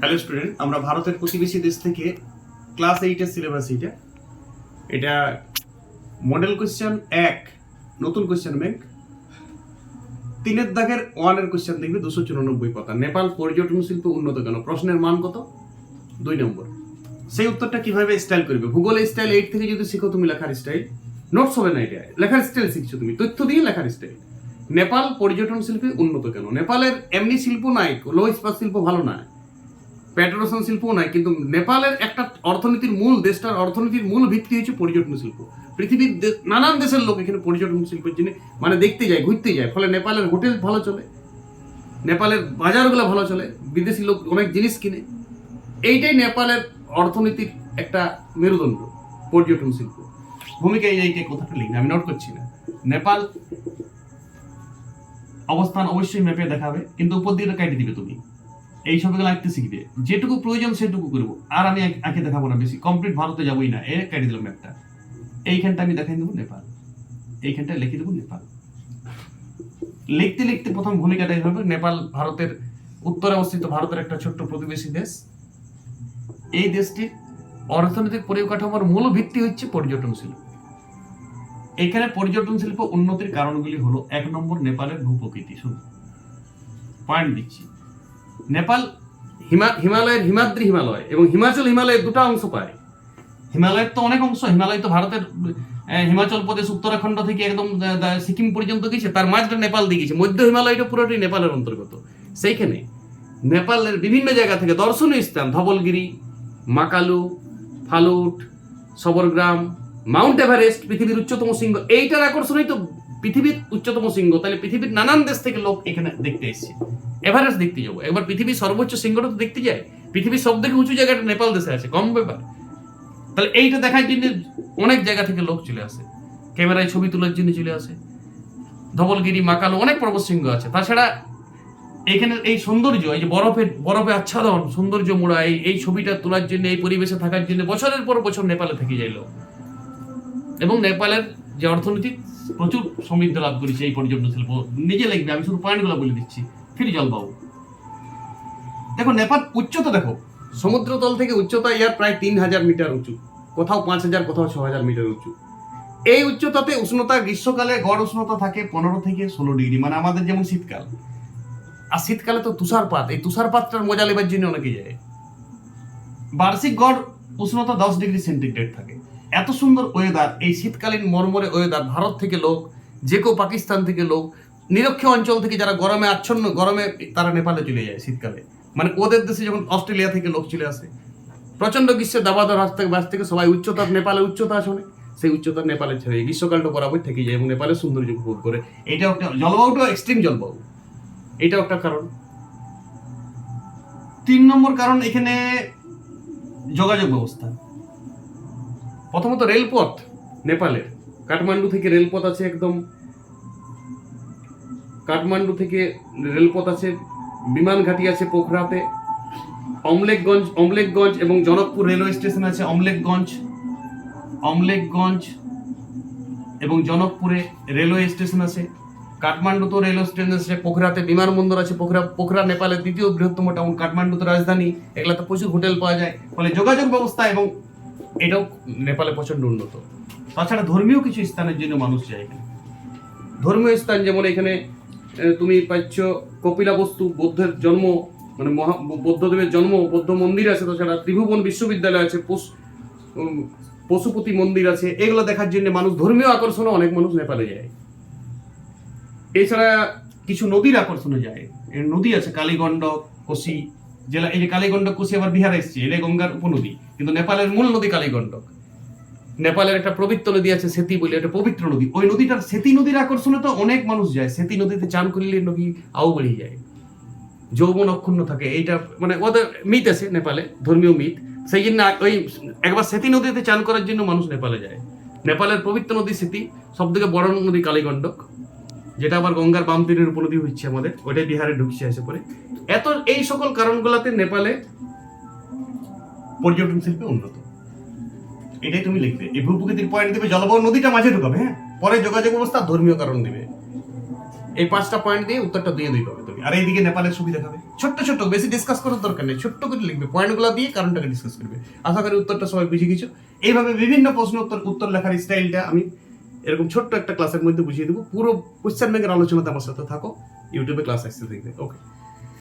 Hello student, আমরা ভারতের প্রতিবেশী দেশ থেকে ক্লাস 8 এর সিলেবাস এটা মডেল কোশ্চেন 1 নতুন কোশ্চেন ব্যাংক 3 এর দাগের 1 এর কোশ্চেন দেখবে 294 পাতা। নেপাল পর্যটন শিল্প উন্নত কেন? প্রশ্নের মান কত? 2 নম্বর। সেই উত্তরটা কিভাবে স্টাইল করবে? ভূগোলের স্টাইল 8 থেকে যদি শিখো তুমি লেখার স্টাইল, নোটস হবে না, এটা লেখার স্টাইল শিখছো তুমি, তথ্য দিয়ে লেখার স্টাইল। নেপাল পর্যটন শিল্পে উন্নত কেন? নেপালের এমনি শিল্প নাই, লো ইস্পাত শিল্প ভালো না, পেট্রোরসায়ন শিল্প নাই, কিন্তু নেপালের একটা অর্থনীতির মূল, দেশটার অর্থনীতির মূল ভিত্তি হচ্ছে পর্যটন শিল্প। পৃথিবীর নানান দেশের লোক এখানে পর্যটন শিল্পের জন্য মানে দেখতে যায়, ঘুরতে যায়, ফলে নেপালের হোটেল ভালো চলে, নেপালের বাজারগুলো ভালো চলে, বিদেশি লোক অনেক জিনিস কিনে। এইটাই নেপালের অর্থনীতির একটা মেরুদণ্ড, পর্যটন শিল্প। ভূমিকা এইটাই কথাটা লিখবে, আমি নোট করছি না। নেপাল অবস্থান অবশ্যই ম্যাপে দেখাবে, কিন্তু উপর দিয়ে কেটে দিবে তুমি, এই সবগুলো আঁকতে শিখবে, যেটুকু প্রয়োজন সেটুকু করবো, আর আমি আঁকে দেখাবো না বেশি, কমপ্লিট ভারতে যাবোই না। এ কেটে দিলাম ম্যাপটা, এইখানটা আমি দেখাই দেবো নেপাল, এইখানটা লিখে দেবো নেপাল। লিখতে লিখতে প্রথম ভূমিকাটাই হবে নেপাল ভারতের উত্তরে অবস্থিত, ভারতের একটা ছোট্ট প্রতিবেশী দেশ। এই দেশটির অর্থনৈতিক পরিকাঠামোর মূল ভিত্তি হচ্ছে পর্যটন শিল্প। এখানে পর্যটন শিল্প উন্নতির কারণগুলি হলো, 1 নম্বর নেপালের ভূপ্রকৃতি। শুধু পয়েন্ট দিচ্ছি, নেপাল হিমালয়ের হিমাদ্রি হিমালয় এবং হিমাচল হিমালয়ের দুটো অংশ পায়। হিমালয়ের তো অনেক অংশ, হিমালয় তো ভারতের হিমাচল প্রদেশ উত্তরাখণ্ড থেকে একদম সিকিম পর্যন্ত গেছে, তার মাঝটা নেপাল দিয়ে গেছে, মধ্য হিমালয়টা পুরোটাই নেপালের অন্তর্গত। সেইখানে নেপালের বিভিন্ন জায়গা থেকে দর্শনীয় স্থান, ধবলগিরি, মাকালু, ফালুট, সবরগ্রাম, মাউন্ট এভারেস্ট, পৃথিবীর উচ্চতম শৃঙ্গ, এইটার আকর্ষণই তো পৃথিবীর উচ্চতম শৃঙ্গ। তাহলে পৃথিবীর নানান দেশ থেকে লোক এখানে দেখতে এসেছে, এভারেস্ট দেখতে যাবো। একবার পৃথিবীর সর্বোচ্চ শৃঙ্গটা তো দেখতে যায়, পৃথিবীর সব থেকে উঁচু জায়গাটা নেপাল দেশে আছে, কম ব্যাপার। তাহলে এইটা দেখার জন্য অনেক জায়গা থেকে লোক চলে আসে, ক্যামেরায় ছবি তোলার জন্য চলে আসে। ধবলগিরি, মাকালু, অনেক পর্বত শৃঙ্গ আছে। তাছাড়া এখানে এই সৌন্দর্য, এই যে বরফে আচ্ছাদন, সৌন্দর্য মোড়া, এই ছবিটা তোলার জন্য, এই পরিবেশে থাকার জন্য বছরের পর বছর নেপালে থেকে যায় লোক। এবং নেপালের যে অর্থনীতি প্রচুর সমৃদ্ধ লাভ করেছে এই পর্যটন শিল্প। নিজে লিখবে, আমি শুধু পয়েন্টগুলো বলে দিচ্ছি। ফিরে জলবায়ু দেখো, নেপাল উচ্চতা দেখো, সমুদ্রতল থেকে উচ্চতা ইয়ার প্রায় 3000 মিটার উঁচু, কোথাও 5000, কোথাও 6000 মিটার উঁচু। এই উচ্চতাতে উষ্ণতা গ্রীষ্মকালে গড় উষ্ণতা থাকে 15 থেকে 16 ডিগ্রি, মানে আমাদের যেমন শীতকাল। আর শীতকালে তো তুষারপাত, এই তুষারপাতটার মজা নেবার জন্য অনেকে যায়। বার্ষিক গড় উষ্ণতা 10 ডিগ্রি সেন্টিগ্রেড থাকে। এত সুন্দর ওয়েদার, এই শীতকালীন মরমরে ওয়েদার, ভারত থেকে লোক, যে কেউ পাকিস্তান থেকে লোক, নিরক্ষ অঞ্চল থেকে যারা গরমে আচ্ছন্ন, গরমে তারা নেপালে চলে যায় শীতকালে। মানে ওদের দেশে যখন অস্ট্রেলিয়া থেকে লোক চলে আসে, প্রচন্ড গ্রীষ্মের দাবাদর বাস থেকে সবাই উচ্চতার, নেপালে উচ্চতা আছে অনেক, সেই উচ্চতার নেপালে ছেড়ে গ্রীষ্মকালটা বরাবর থেকে যায় এবং নেপালের সৌন্দর্য উপভোগ করে। এইটাও একটা জলবায়ুটা এক্সট্রিম জলবায়ু, এটাও একটা কারণ। 3 নম্বর কারণ, এখানে যোগাযোগ ব্যবস্থা। প্রথমত রেলপথ, নেপালের কাঠমান্ডু থেকে রেলপথ আছে, একদম কাঠমান্ডু থেকে রেলপথ আছে, বিমান ঘাঁটি আছে পোখরাতে, অমলেখগঞ্জ এবং জনকপুর রেলওয়ে স্টেশন আছে। অমলেখগঞ্জ এবং জনকপুরে রেলওয়ে স্টেশন আছে। কাঠমান্ডুতে রেলওয়ে স্টেশন আছে, পোখরাতে বিমানবন্দর আছে। পোখরা নেপালের দ্বিতীয় বৃহত্তম টাউন, কাঠমান্ডুতে রাজধানী, এগুলাতে প্রচুর হোটেল পাওয়া যায়। ফলে যোগাযোগ ব্যবস্থা এবং এটাও নেপালে প্রচন্ড উন্নত। তাছাড়া ধর্মীয় কিছু স্থানের জন্য মানুষ যায় এখানে। ধর্মীয় স্থান যেমন এখানে তুমি পাচ্ছ কপিলাবস্তু, বৌদ্ধের জন্ম, মানে বৌদ্ধদেবের জন্ম, বৌদ্ধ মন্দির আছে। তাছাড়া ত্রিভুবন বিশ্ববিদ্যালয় আছে, পশুপতি মন্দির আছে। এগুলো দেখার জন্য মানুষ, ধর্মীয় আকর্ষণে অনেক মানুষ নেপালে যায়। এছাড়া কিছু নদীর আকর্ষণে যায়, নদী আছে কালীগণ্ডক, কোশি জেলা। এই যে কালীগণ্ডক, কোশি আবার বিহারে এসছে, এটা গঙ্গার উপনদী, কিন্তু নেপালের মূল নদী কালীগণ্ডক। নেপালের একটা পবিত্র নদী আছে সেতী বলে, একটা পবিত্র নদী। ওই নদীটার, সেতী নদীর আকর্ষণে তো অনেক মানুষ যায়। সেতী নদীতে চান করলে নদী আও বেড়ে যায়, যৌবন অক্ষুণ্ণ থাকে। এইটা মানে ওদের মিথ আছে নেপালে, ধর্মীয় মিথ। সেই জন্য ওই একবার সেতী নদীতে চান করার জন্য মানুষ নেপালে যায়। নেপালের পবিত্র নদী সেতী, সব থেকে বড় নদী কালীগণ্ডক, যেটা আবার গঙ্গার বাম তীরের উপনদী হচ্ছে আমাদের, ওটাই বিহারে ঢুকছে এসে পরে। এই সকল কারণগুলোতে নেপালে পর্যটন শিল্পে উন্নত। এটাই তুমি লিখবে, এই ভূপ্রকৃতির পয়েন্ট দেবে, জলবায়ু, নদীটা মাঝে ঢুকাবে, হ্যাঁ, পরে যোগাযোগ ব্যবস্থা, ধর্মীয় কারণ দেবে। এই 5টা পয়েন্ট দিয়ে উত্তরটা দিয়ে দিতে হবে তুমি। আর এইদিকে নেপালের ছবি দেখাবে, ছোট্ট ছোট্ট, বেশি ডিসকাস করার দরকার নেই, ছোট্ট করে লিখবে, পয়েন্টগুলো দিয়ে কারণটাকে ডিসকাস করবে। আশা করি উত্তরটা সবাই বুঝে গেছো। এইভাবে বিভিন্ন প্রশ্ন উত্তর লেখার স্টাইলটা আমি এরকম ছোট্ট একটা ক্লাসের মধ্যে বুঝিয়ে দেবো। পুরো কোশ্চেন ব্যাংকের আলোচনাতে আমার সাথে থাকো, ইউটিউবে ক্লাস আসতে দেখবে। ওকে।